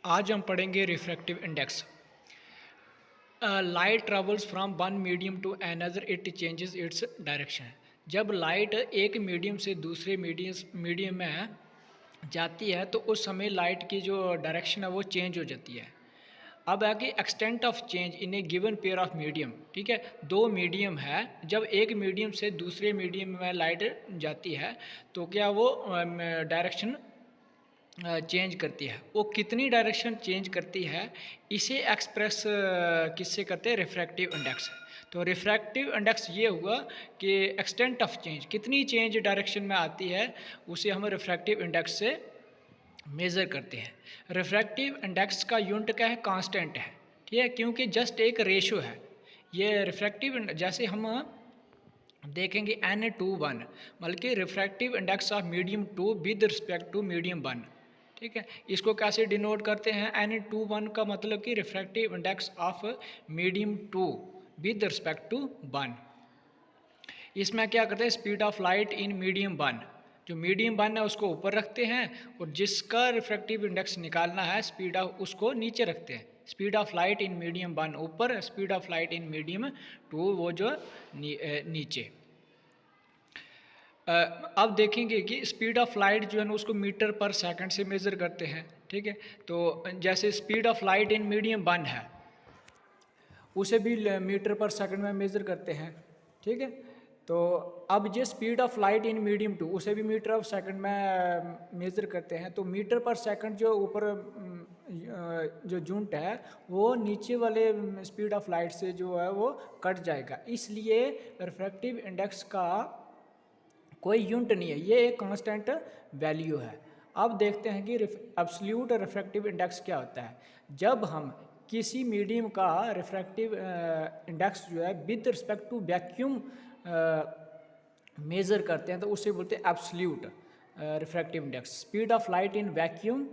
आज हम पढ़ेंगे refractive index. Light travels from one medium to another it changes its direction. जब light एक मीडियम से दूसरे मीडियम में जाती है तो उस समय लाइट की जो डायरेक्शन है वो चेंज हो जाती है। अब है कि extent of change in A given pair of medium. ठीक है, दो मीडियम है, जब एक मीडियम से दूसरे मीडियम में लाइट जाती है तो क्या वो डायरेक्शन चेंज करती है। वो कितनी डायरेक्शन चेंज करती है इसे एक्सप्रेस किससे करते हैं, रिफ्रैक्टिव इंडेक्स। तो रिफ्रैक्टिव इंडेक्स ये हुआ कि एक्सटेंट ऑफ चेंज, कितनी चेंज डायरेक्शन में आती है उसे हम रिफ्रैक्टिव इंडेक्स से मेज़र करते हैं। रिफ्रैक्टिव इंडेक्स का यूनिट क्या है, कांस्टेंट है। ठीक है, क्योंकि जस्ट एक रेशो है ये रिफ्रैक्टिव। जैसे हम देखेंगे N/1 बल्कि refractive index of medium 2 with respect to medium 1। ठीक है, इसको कैसे डिनोट करते हैं, N/1 का मतलब कि refractive index of medium 2 with respect to 1। इसमें क्या करते हैं, speed of light in medium 1, जो मीडियम 1 है उसको ऊपर रखते हैं और जिसका रिफ्रैक्टिव इंडेक्स निकालना है स्पीड ऑफ उसको नीचे रखते हैं। Speed of light in medium 1 ऊपर, speed of light in medium 2 वो जो नीचे। अब देखेंगे कि स्पीड ऑफ लाइट जो है ना उसको मीटर पर सेकंड से मेज़र करते हैं। ठीक है, तो जैसे speed of light in medium 1 है उसे भी मीटर पर सेकंड में मेज़र करते हैं। ठीक है, तो अब ये speed of light in medium 2 उसे भी मीटर ऑफ सेकंड में मेज़र करते हैं। तो मीटर पर सेकंड जो ऊपर जो यूनिट है वो नीचे वाले स्पीड ऑफ लाइट से जो है वो कट जाएगा, इसलिए रिफ्रैक्टिव इंडेक्स का कोई यूनिट नहीं है, ये एक कांस्टेंट वैल्यू है। अब देखते हैं कि एब्सोल्यूट रिफ्रैक्टिव इंडेक्स क्या होता है। जब हम किसी मीडियम का रिफ्रैक्टिव इंडेक्स जो है with respect to vacuum measure करते हैं तो उसे बोलते हैं absolute refractive index. Speed of light in vacuum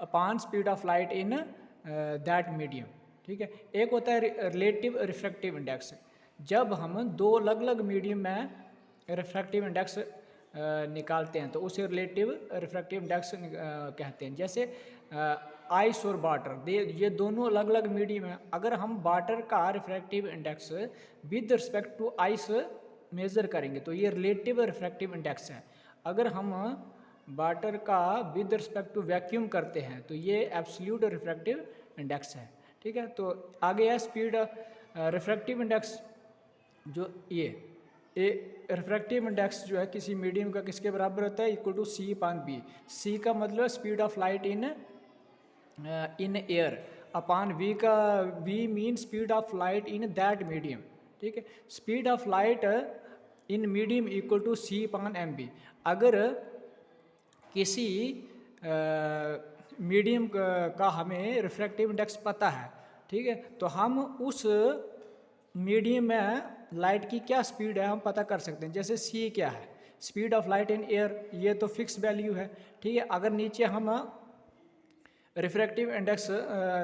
upon speed of light in that medium. ठीक है, एक होता है रिलेटिव रिफ्रैक्टिव इंडेक्स। जब हम दो अलग अलग मीडियम में रिफ्रैक्टिव इंडेक्स निकालते हैं तो उसे रिलेटिव रिफ्रैक्टिव इंडेक्स कहते हैं। जैसे आइस और वाटर, ये दोनों अलग अलग मीडियम है। अगर हम वाटर का refractive index with respect to ice measure करेंगे तो ये रिलेटिव रिफ्रैक्टिव इंडेक्स है। अगर हम वाटर का विद रिस्पेक्ट टू वैक्यूम करते हैं तो ये एब्सोल्यूट रिफ्रैक्टिव इंडेक्स है। ठीक है, तो आगे है स्पीड रिफ्रैक्टिव इंडेक्स। जो ये रिफ्रैक्टिव इंडेक्स जो है किसी मीडियम का किसके बराबर होता है, इक्वल टू C/B। C का मतलब speed of light in air, upon V का V mean speed of light in that medium. ठीक है, speed of light in medium equal to C/MB। अगर किसी मीडियम का हमें रिफ्रैक्टिव इंडेक्स पता है, ठीक है, तो हम उस मीडियम में लाइट की क्या स्पीड है हम पता कर सकते हैं। जैसे C क्या है, speed of light in air, ये तो फिक्स वैल्यू है। ठीक है, अगर नीचे हम रिफ्रैक्टिव इंडेक्स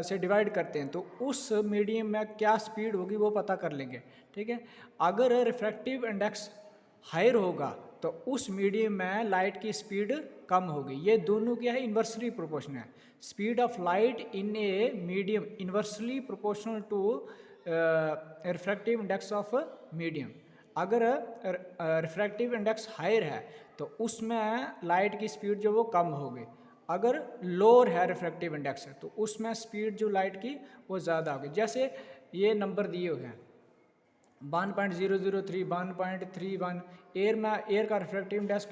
से डिवाइड करते हैं तो उस मीडियम में क्या स्पीड होगी वो पता कर लेंगे। ठीक है, अगर रिफ्रैक्टिव इंडेक्स हायर होगा तो उस मीडियम में लाइट की स्पीड कम होगी। ये दोनों क्या है, इन्वर्सली प्रोपोर्शनल है। Speed of light in a medium inversely proportional to refractive index of medium. अगर रिफ्रैक्टिव इंडेक्स हायर है तो उसमें लाइट की स्पीड जो वो कम होगी। अगर लोअर है रिफ्रैक्टिव इंडेक्स है तो उसमें स्पीड जो लाइट की वो ज़्यादा होगी। जैसे ये नंबर दिए हुए हैं 1.003, 1.31। एयर का रिफ्रैक्टिव इंडेक्स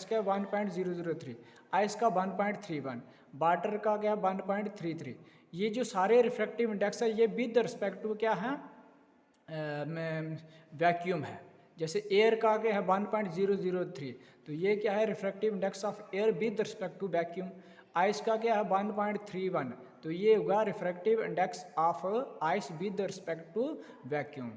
क्या है 1.003, आइस का 1.31, वाटर का क्या 1.33। ये जो सारे रिफ्रैक्टिव इंडेक्स है ये विद रिस्पेक्ट टू क्या है, वैक्यूम है। जैसे एयर का क्या है 1.003, तो ये क्या है refractive index of air with respect to vacuum. Ice का क्या है 1.31, तो ये होगा refractive index of ice with respect to vacuum.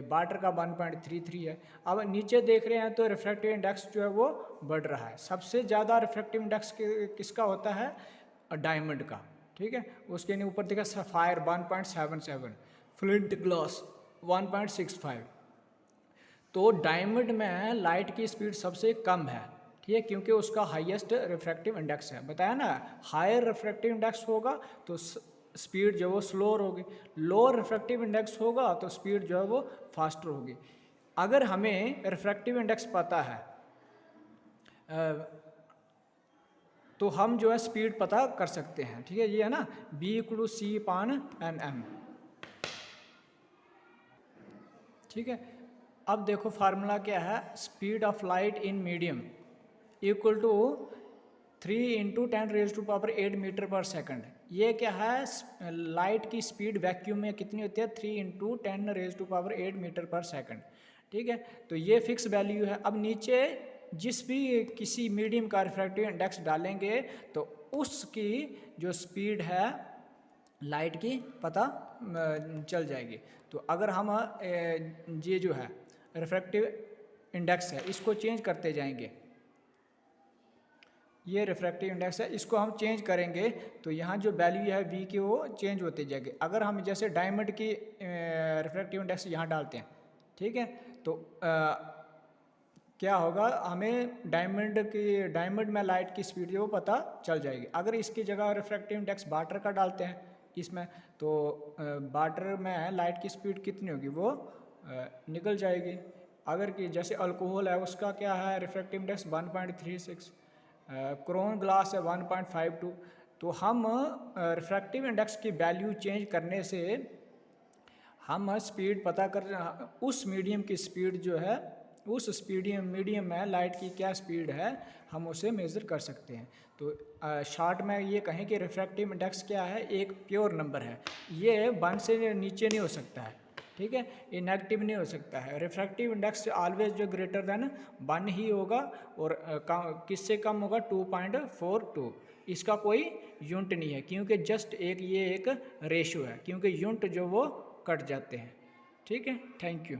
Water का 1.33 है। अब नीचे देख रहे हैं तो रिफ्रैक्टिव इंडेक्स जो है वो बढ़ रहा है। सबसे ज़्यादा रिफ्रैक्टिव इंडेक्स किसका होता है, डायमंड का। ठीक है, उसके ऊपर देखा सफ़ायर 1.77, फ्लिंट ग्लास 1.65। तो डायमंड में लाइट की स्पीड सबसे कम है। ठीक है, क्योंकि उसका हाईएस्ट रिफ्रैक्टिव इंडेक्स है। बताया ना, हायर रिफ्रैक्टिव इंडेक्स होगा तो स्पीड जो है वो स्लोअर होगी, लोअर रिफ्रैक्टिव इंडेक्स होगा तो स्पीड जो है वो फास्टर होगी। अगर हमें रिफ्रैक्टिव इंडेक्स पता है तो हम जो है स्पीड पता कर सकते हैं। ठीक है, ये है ना, B=C/N/m। ठीक है, अब देखो फार्मूला क्या है, speed of light in medium equal to 3 × 10⁸ metre per second. ये क्या है, लाइट की स्पीड वैक्यूम में कितनी होती है, 3 × 10⁸ मीटर/सेकंड। ठीक है, तो ये फिक्स वैल्यू है। अब नीचे जिस भी किसी मीडियम का रिफ्रैक्टिव इंडेक्स डालेंगे तो उसकी जो स्पीड है लाइट की पता चल जाएगी। तो अगर हम ये जो है रिफ्रैक्टिव इंडेक्स है इसको चेंज करते जाएंगे, ये रिफ्रैक्टिव इंडेक्स है, इसको हम चेंज करेंगे तो यहाँ जो वैल्यू है V की वो चेंज होते जाएगी। अगर हम जैसे डायमंड की रिफ्रैक्टिव इंडेक्स यहाँ डालते हैं, ठीक है, तो क्या होगा, हमें डायमंड में लाइट की स्पीड जो पता चल जाएगी। अगर इसकी जगह रिफ्रैक्टिव इंडेक्स वाटर का डालते हैं इसमें, तो वाटर में लाइट की स्पीड कितनी होगी, वो निकल जाएगी। अगर कि जैसे अल्कोहल है उसका क्या है रिफ्रैक्टिव इंडेक्स 1.36, क्रोन ग्लास है 1.52। तो हम रिफ्रैक्टिव इंडेक्स की वैल्यू चेंज करने से हम स्पीड पता कर, उस मीडियम की स्पीड जो है, उस मीडियम में लाइट की क्या स्पीड है हम उसे मेज़र कर सकते हैं। तो शॉर्ट में ये कहें कि रिफ्रैक्टिव इंडेक्स क्या है, एक प्योर नंबर है, ये 1 से नीचे नहीं हो सकता है। ठीक है, ये नेगेटिव नहीं हो सकता है। रिफ्रैक्टिव इंडेक्स ऑलवेज जो ग्रेटर देन 1 ही होगा और किससे कम होगा 2.42। इसका कोई यूनिट नहीं है, क्योंकि जस्ट ये एक रेशियो है, क्योंकि यूनिट जो वो कट जाते हैं। ठीक है, थैंक यू।